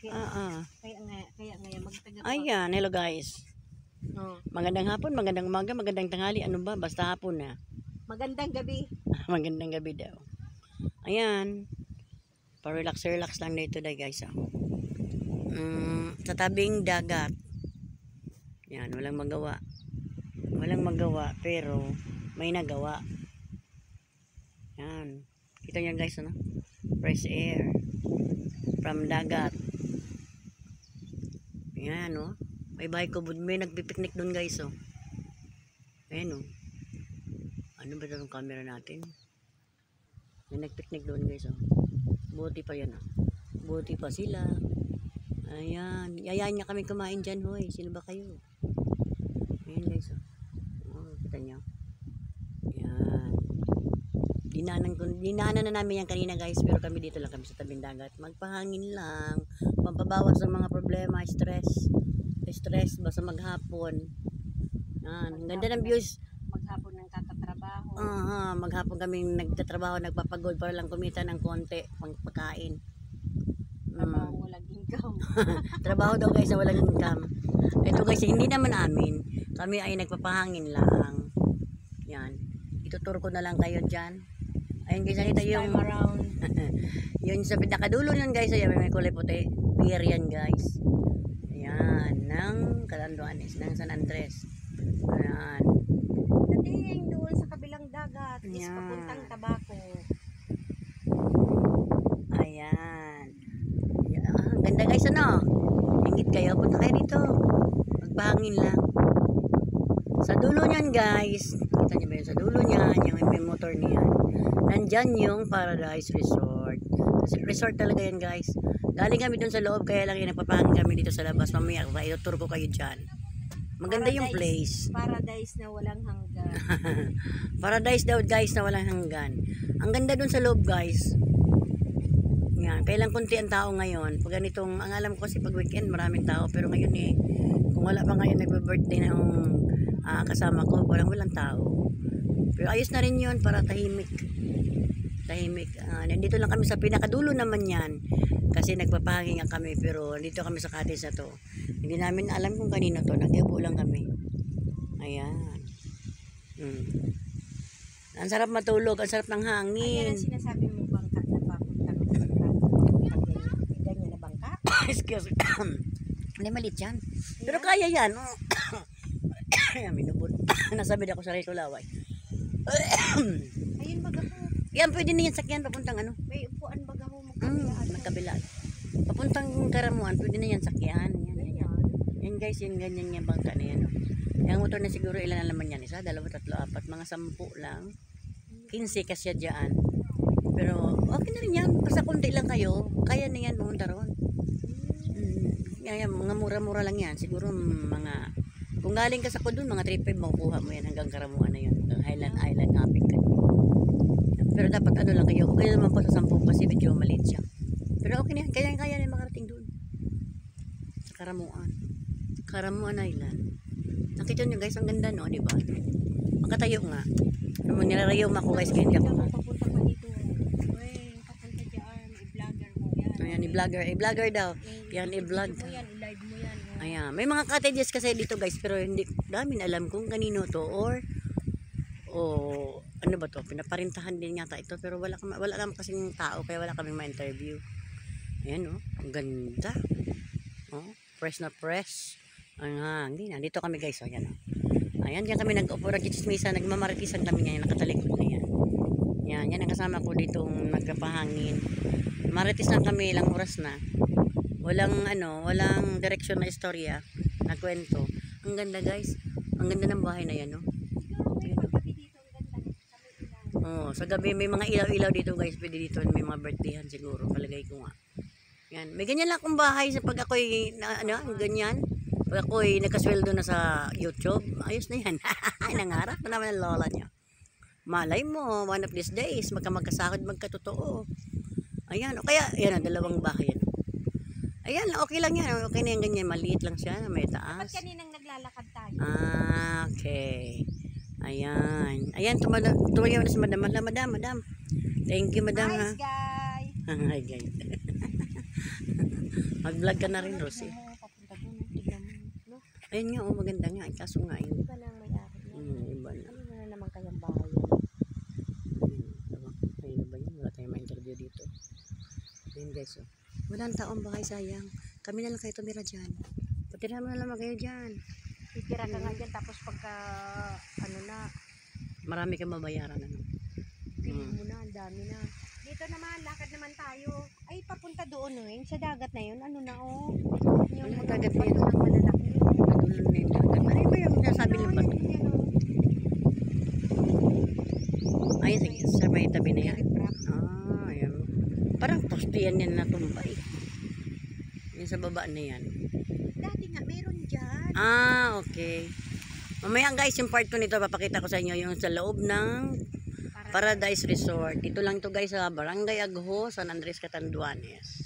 Kaya nga magtaga. Ayan, hello guys. Oh. Magandang hapon, magandang umaga, magandang tanghali. Ano ba? Basta hapon na. Magandang gabi. Magandang gabi daw. Ayan. Pa-relax lang dito today guys. Sa tabing dagat. Yan, walang magawa. Walang magawa pero may nagawa. Yan. Kita niyo guys, ano? Fresh air from dagat. Yan, no? May bahay ko, may nagpipiknik doon guys, oh. Ayan, oh. Ano ba itong camera natin? May nagpiknik doon guys, oh. Buti pa yan, oh. Buti pa sila. Ayan. Yayain niya kami kumain dyan, hoy. Sino ba kayo? Ayan guys, oh. Oh, kita niyo. Ayan. Dinaanan na namin yan kanina guys, pero kami dito lang kami sa tabing dagat. Magpahangin lang. Pampabawas sa mga problema, stress, basta maghapon. Yan, ganda ng views. Maghapon ng katatrabaho. Maghapon kami nagtatrabaho, nagpapagod para lang kumita ng konti pang pagkain. Trabaho walang income. Trabaho daw guys na walang income. Ito guys, hindi naman amin. Kami ay nagpapahangin lang. Yan. Ituturo ko na lang kayo dyan. Ayun guys, nakita yung yun sa pinakadulo yun guys. Ayan, may kulay puti. Pier yan guys. Ayan, ng Calanduanes, ng San Andres. Ayan. Dating doon sa kabilang dagat is papuntang Tabaco. Ayan. Ang ganda guys, ano? Ingit kayo, punta kayo dito. Magpahangin lang. Sa dulo niyan guys, kita niyo ba yun? Sa dulo niyan, yung may motor niyan. Nandyan yung Paradise Resort. Resort talaga yan guys. Galing kami dun sa loob, kaya lang yung nagpapahangin kami dito sa labas. Mamaya, ituturo ko kayo dyan. Maganda yung place. Paradise na walang hanggan. Paradise daw guys na walang hanggan. Ang ganda dun sa loob guys. Yan, kailang kunti ang tao ngayon. Pag ganitong, ang alam ko kasi pag weekend maraming tao. Pero ngayon kung wala pa ngayon nagbe-birthday ng kasama ko, walang tao. Pero ayos na rin yun para tahimik. Nandito lang kami sa pinakadulo naman yan. Kasi nagpapahangin nga kami, pero dito kami sa cottage na to. Hindi namin alam kung kanino to. Nagkiupo lang kami. Ayan. Ang sarap matulog, ang sarap ng hangin. Ayan ang sinasabi mo, bangka na papuntang ganyan na bangka? Excuse me. Hindi maliit yan. Pero kaya yan. Ayan, minubot. Nasabid ako sa rito laway. Ayun bagaho. Yan, pwede na yan sakyan papuntang ano. May upuan bagaho mo. Magkabilaan. Papuntang Karamuan, pwede na yan sakyan. Yan guys, yung ganyan yung bangka na yan. Yung motor na siguro ilan na naman yan. 1, 2, 3, 4, mga 10 lang. 15 kasi dyan. Pero okay na rin yan. Basta kunti lang kayo, kaya na yan pumunta ron. Yan, mga mura-mura lang yan. Siguro mga, kung galing ka sa Kudun, mga 3-5 makukuha mo yan hanggang Karamuan na yun. Hanggang Highland Island, Hapik ka. Pero dapat ano lang kayo. Kaya naman po sa 10 kasi medyo maliit siya. Pero okay na yan. Kaya na makarating doon. Sa Karamuan Island. Nakita nyo guys, ang ganda no, di ba? Makatayo nga. Ano, nilarayo mo ako guys, kaya hindi ako. Papunta pa dito. Papunta dyan, i-vlogger mo yan. Ayan, i-vlogger daw. Yan, i-vlog. I-live mo yan. Ayan, may mga cottages kasi dito guys, pero hindi namin alam kung kanino to or ano ba to, pinaparintahan din yata ito, pero wala kami kasing tao, kaya wala kaming ma-interview. Ayan oh, ang ganda. Oh, fresh na fresh. Hindi na, dito kami guys, ayan oh. Ayan, diyan kami nag-upo, nag-chismisan, nagmamaritisan kami ngayon, nakatalikod na yan. Yan ang kasama ko dito nagkapahangin. Maritis lang kami, ilang oras na. Walang direksyon na istorya, na kwento. Ang ganda guys, ang ganda ng bahay na yan, no? Sa gabi may mga ilaw-ilaw dito guys, pwede dito may mga birthdayhan siguro, palagay ko nga. Yan, may ganyan lang akong bahay sa pag ako'y, ganyan. Pag ako'y nakasweldo na sa YouTube, ayos na yan. Nangarap na naman ang lola niya. Malay mo, one of these days, magkasahod, magkatotoo. Ayan, o kaya, yan, dalawang bahay yan. Ayan, okay lang yan. Okay na yan, ganyan. Maliit lang siya. May taas. Dapat kaninang naglalakad tayo. Okay. Ayan. Ayan, tumayo na si madam. Madam. Thank you, madam. Nice guy. Hi, guys. Mag-vlog ka na rin, Rosie. Papunta doon, tignan mo. No? Ayun nga, oh, maganda nga. Ay, kaso nga, yun. Iba na ang may-ari na. Iba na. Ano na naman kayang bahay? Ayun ba yun? Wala tayong ma-interview dito. Ayun guys, oh. Walang taong ba kayo, sayang. Kami na lang kayo tumira dyan. Patira mo na lang kayo dyan. Titira ka nga dyan, tapos pagka, ano na, Marami kang mabayaran, ano. bilhin mo na, ang dami na. Dito naman, lakad naman tayo. Ay, papunta doon, oh. Sa dagat na yun, ano na, oh. Yung Wala, mga dagat na bato yun. ng malalaki. Nadulo na yung dagat. Ano ba yung nasabi ng Ano, bato? yun, oh. Ay, sige, sa may tabi na yan. Riprap. Ayan. Parang poste yan natumbay. Yan sa baba na yan. Dati nga, meron dyan. Okay. Mamaya guys, yung part 2 nito, papakita ko sa inyo yung sa loob ng Paradise Resort. Dito lang to guys sa Barangay Agho, San Andres, Catanduanes.